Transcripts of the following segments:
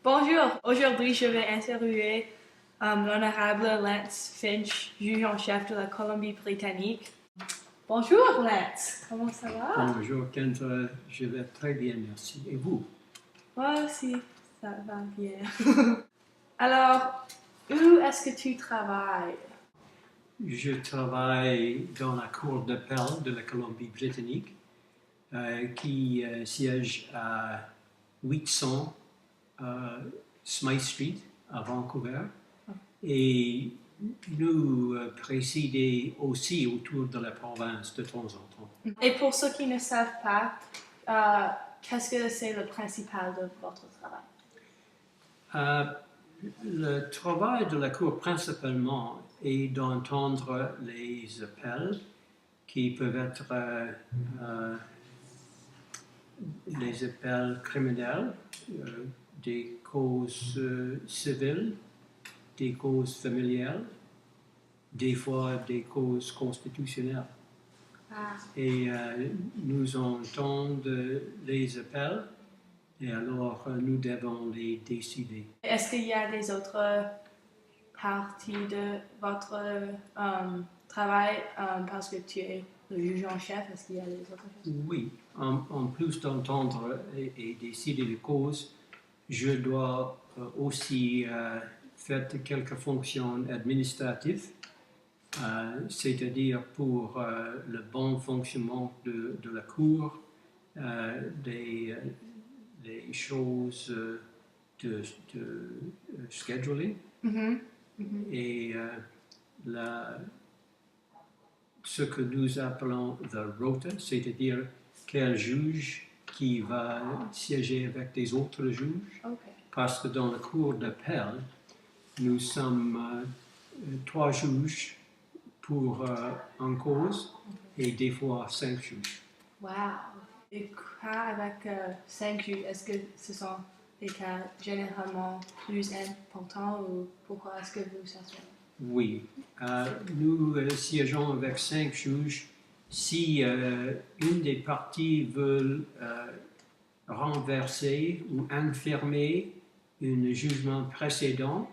Bonjour, aujourd'hui je vais interviewer l'honorable Lance Finch, juge en chef de la Colombie-Britannique. Bonjour Lance, comment ça va? Bonjour Kendra, je vais très bien, merci. Et vous? Moi aussi, ça va bien. Alors, où est-ce que tu travailles? Je travaille dans la Cour d'appel de la Colombie-Britannique qui siège à 800 Smythe Street à Vancouver et nous présidons aussi autour de la province de temps en temps. Et pour ceux qui ne savent pas, qu'est-ce que c'est le principal de votre travail? Le travail de la Cour principalement est d'entendre les appels qui peuvent être les appels criminels, des causes civiles, des causes familiales, des fois des causes constitutionnelles. Ah. Et nous entendons les appels et alors nous devons les décider. Est-ce qu'il y a des autres parties de votre travail parce que tu es le juge en chef? Est-ce qu'il y a des autres choses? Oui, en plus d'entendre et décider les causes, je dois aussi faire quelques fonctions administratives, c'est-à-dire pour le bon fonctionnement de la Cour, des choses de scheduling et ce que nous appelons the rota, c'est-à-dire quel juge qui va siéger avec des autres juges. Okay. Parce que dans la cour d'appel, nous sommes 3 juges pour une cause et des fois 5 juges. Wow. Et quoi avec 5 juges? Est-ce que ce sont des cas généralement plus importants ou pourquoi est-ce que vous cherchez? Oui, nous siégeons avec 5 juges. Si une des parties veut renverser ou infirmer un jugement précédent,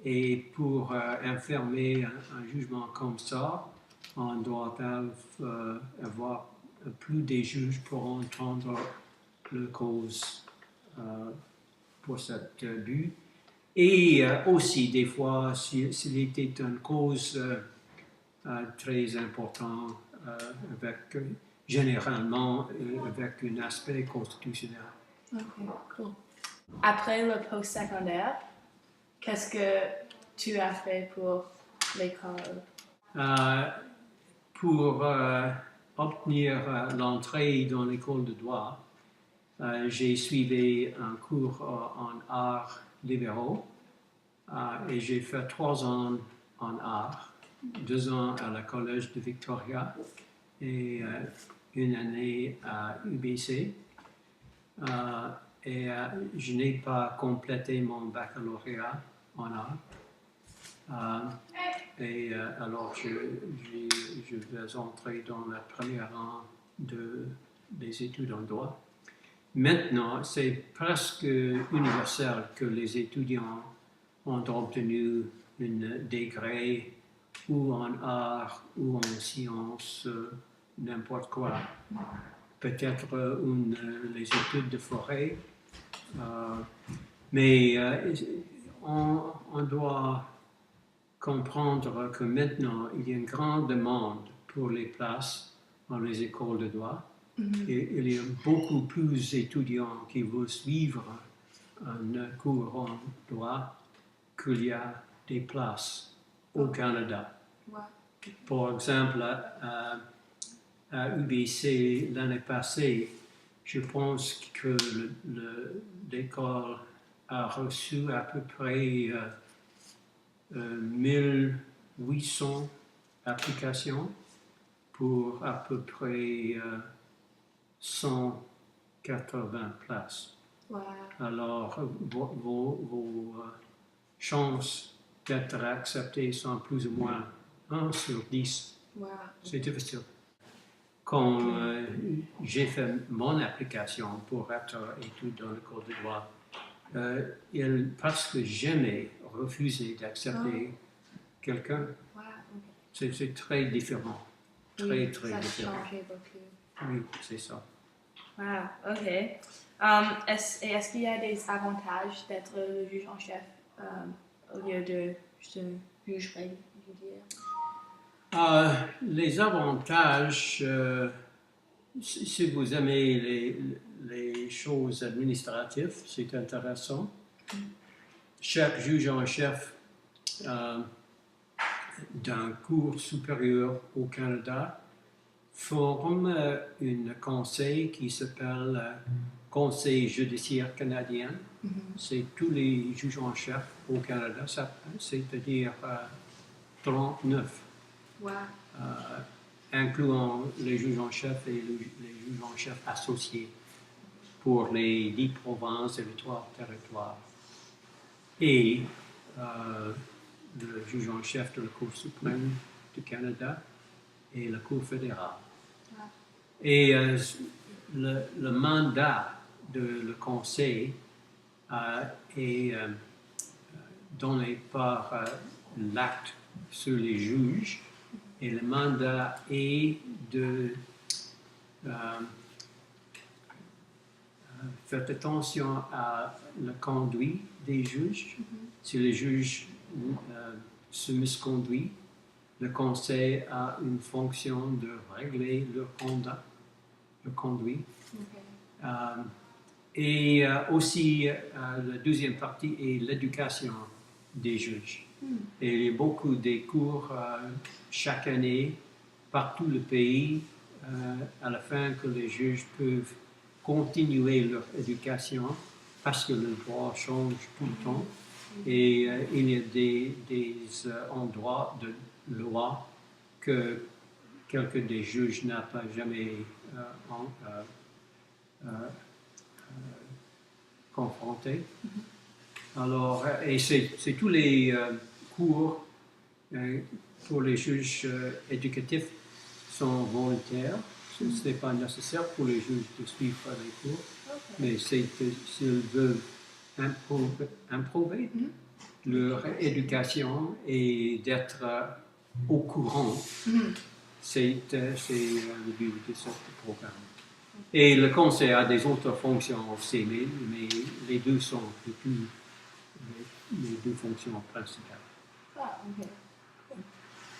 et pour infirmer un jugement comme ça, on doit avoir plus de juges pour entendre la cause pour cet but. Et aussi, des fois, s'il était une cause très importante, généralement avec un aspect constitutionnel. Ok, cool. Après le post-secondaire, qu'est-ce que tu as fait pour l'école? Pour obtenir l'entrée dans l'école de droit, j'ai suivi un cours en arts libéraux et j'ai fait 3 ans en arts, 2 ans à la Collège de Victoria et une année à UBC. Et je n'ai pas complété mon baccalauréat en arts. Et alors, je vais entrer dans la première an des études en droit. Maintenant, c'est presque universel que les étudiants ont obtenu un degré ou en art ou en sciences, n'importe quoi. Peut-être les études de forêt, mais on doit comprendre que maintenant, il y a une grande demande pour les places dans les écoles de droit. Et il y a beaucoup plus d'étudiants qui veulent suivre un cours en droit qu'il y a des places au Canada. Ouais. Par exemple, à UBC l'année passée, je pense que l'école a reçu à peu près 1800 applications pour à peu près 180 places. Wow. Alors, vos chances d'être accepté sont plus ou moins 1 sur 10. Wow. C'est difficile. Quand j'ai fait mon application pour être étudiant dans l'école de droit, il presque jamais refusé d'accepter quelqu'un. Wow, ok. C'est très différent. Très, Oui, très ça a différent. changé beaucoup. Oui, c'est ça. Wow, ok. Est-ce qu'il y a des avantages d'être le juge en chef au lieu de juste un juge règle, je veux dire? Les avantages, si vous aimez les choses administratives, c'est intéressant. Chaque juge en chef d'un cours supérieur au Canada forme un conseil qui s'appelle Conseil judiciaire canadien. C'est tous les juges en chef au Canada, c'est-à-dire 39. Wow. Incluant les juges en chef et les juges en chef associés pour les 10 provinces et les 3 territoires. Et le juge en chef de la Cour suprême du Canada et la Cour fédérale. Wow. Et le mandat de le conseil est donné par l'acte sur les juges. Et le mandat est de faire attention à la conduite des juges. Si les juges se misconduisent, le conseil a une fonction de régler leur conduite. Okay. Et aussi, la deuxième partie est l'éducation des juges. Et il y a beaucoup de cours chaque année, partout le pays, à la fin que les juges peuvent continuer leur éducation parce que le droit change tout le temps. Et il y a des endroits de loi que quelqu'un des juges n'a pas jamais confronté. Alors, et c'est tous les cours pour les juges éducatifs sont volontaires. Ce n'est pas nécessaire pour les juges de suivre les cours, mais c'est s'ils veulent improver leur éducation et d'être au courant, c'est le but de ce programme. Et le conseil a des autres fonctions aussi, mais les deux sont les deux fonctions principales. Ah, ok.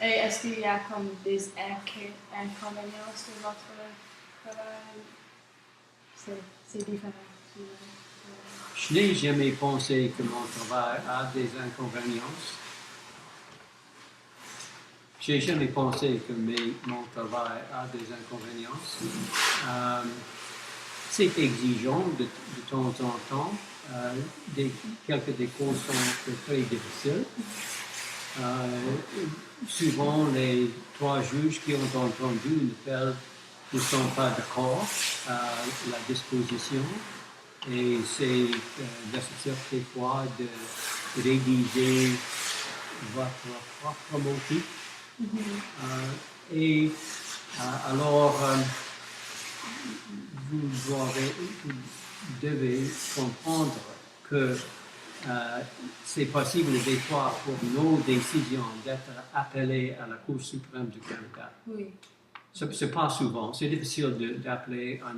Et est-ce qu'il y a comme des inconvénients sur votre travail? C'est différent. Je n'ai jamais pensé que mon travail a des inconvénients. Je n'ai jamais pensé que mon travail a des inconvénients. C'est exigeant de temps en temps. Quelques des causes sont très difficiles. Souvent, les 3 juges qui ont entendu une appel ne sont pas d'accord à la disposition. Et c'est nécessaire des fois de rédiger votre propre motif. Alors, vous devez comprendre que c'est possible des fois pour nos décisions d'être appelées à la Cour suprême du Canada. Oui. C'est pas souvent. C'est difficile d'appeler un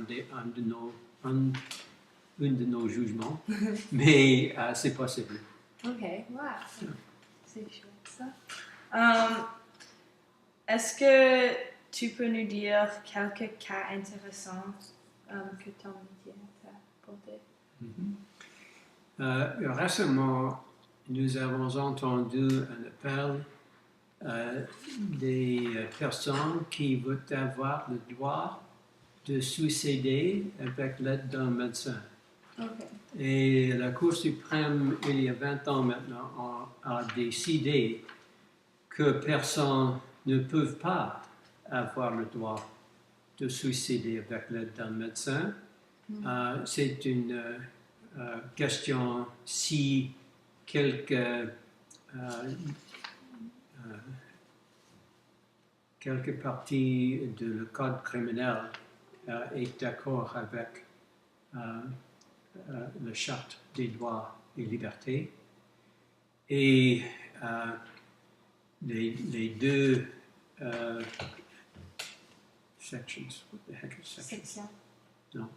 de nos jugements, mais c'est possible. Ok, wow. C'est chouette ça. Est-ce que tu peux nous dire quelques cas intéressants que ton métier t'a apporté? Récemment, nous avons entendu un appel des personnes qui veulent avoir le droit de suicider avec l'aide d'un médecin. Okay. Et la Cour suprême, il y a 20 ans maintenant, a décidé que personne ne peut pas avoir le droit de suicider avec l'aide d'un médecin. C'est une question si quelque partie du code criminel est d'accord avec la Charte des droits et libertés. Et les deux sections, what the heck is sections? Section. Non.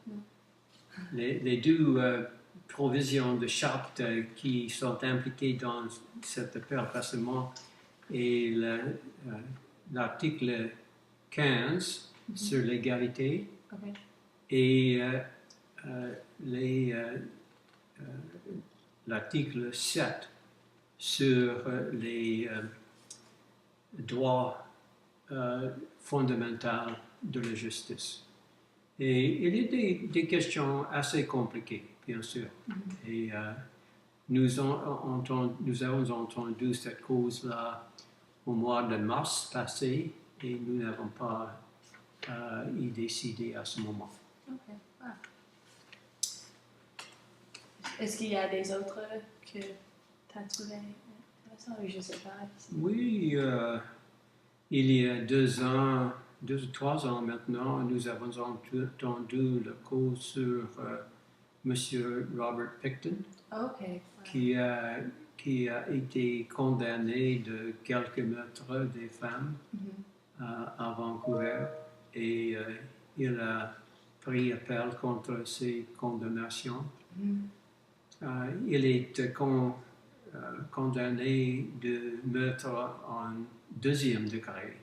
Les deux provisions de charte qui sont impliquées dans cet perversement est l'article 15 sur l'égalité Okay. et l'article 7 sur les droits fondamentaux de la justice. Et il y a des questions assez compliquées, bien sûr. Et nous avons entendu cette cause-là au mois de mars passé et nous n'avons pas y décidé à ce moment. Ok. Ah. Est-ce qu'il y a des autres que tu as trouvé intéressants ou je ne sais pas? Oui, il y a 2 ans, 2 ou 3 ans maintenant, nous avons entendu le cause sur M. Robert Pickton, Ok. qui a été condamné de quelques meurtres des femmes à Vancouver et il a pris appel contre ces condamnations. Il est condamné de meurtre en 2e degré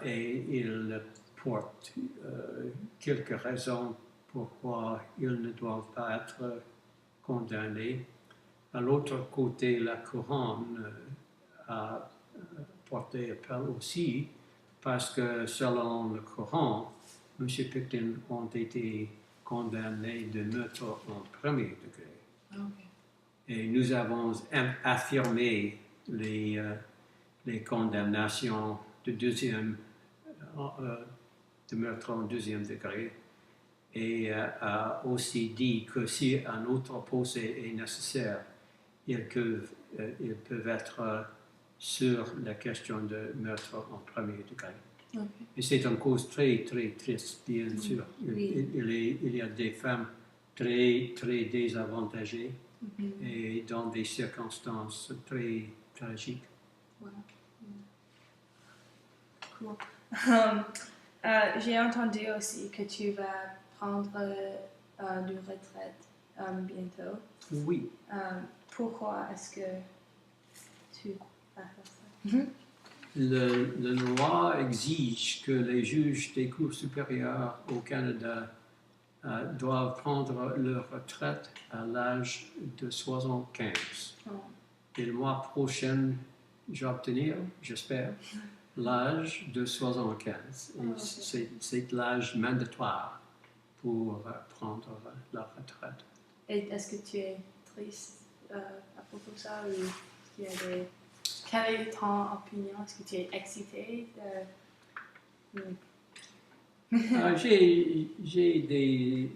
et il porte quelques raisons pourquoi ils ne doivent pas être condamnés. À l'autre côté, la couronne a porté appel aussi parce que selon le Coran, M. Pickton a été condamné de meurtre en 1er degré. Okay. Et nous avons affirmé les condamnations de meurtre en 2e degré et a aussi dit que si un autre procès est nécessaire, ils peuvent être sur la question de meurtre en 1er degré. Okay. Et c'est une cause très, très triste, bien sûr. Oui. Il y a des femmes très, très désavantagées et dans des circonstances très tragiques. Wow. Cool. J'ai entendu aussi que tu vas prendre une retraite bientôt. Oui. Pourquoi est-ce que tu vas faire ça? La loi exige que les juges des cours supérieures au Canada doivent prendre leur retraite à l'âge de 75. Oh. Et le mois prochain, j'obtenir, j'espère, l'âge de 75. Et c'est l'âge mandatoire pour prendre la retraite. Et est-ce que tu es triste à propos de ça ou est-ce qu'il y a des... Quelle est ton opinion? Est-ce que tu es excité J'ai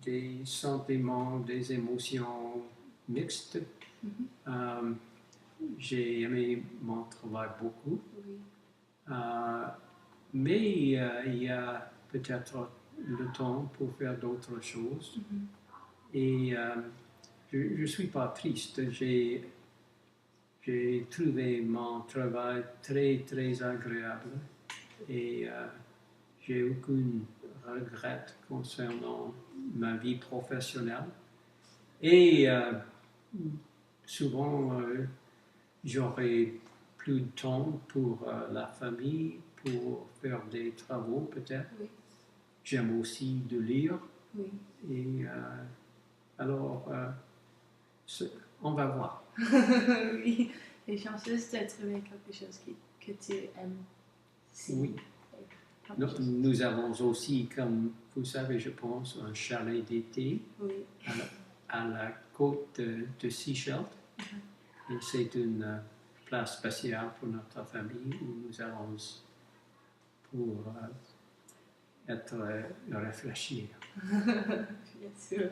des sentiments, des émotions mixtes. J'ai aimé mon travail beaucoup. Oui. Mais il y a peut-être le temps pour faire d'autres choses. Et je ne suis pas triste. J'ai trouvé mon travail très, très agréable. Et j'ai aucun regret concernant ma vie professionnelle. Et souvent, j'aurai plus de temps pour la famille, pour faire des travaux peut-être. Oui. J'aime aussi de lire. Oui. Et alors, on va voir. Oui. Et chanceuse de trouver quelque chose que tu aimes. Oui. Nous avons aussi, comme vous savez, je pense, un chalet d'été à la côte de Seychelles. Et c'est une place spéciale pour notre famille où nous allons pour être réfléchir. Bien sûr.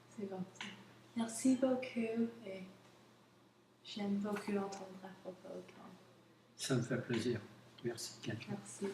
C'est gentil. Merci beaucoup et j'aime beaucoup entendre à propos de toi. Ça me fait plaisir. Merci, Ken. Merci.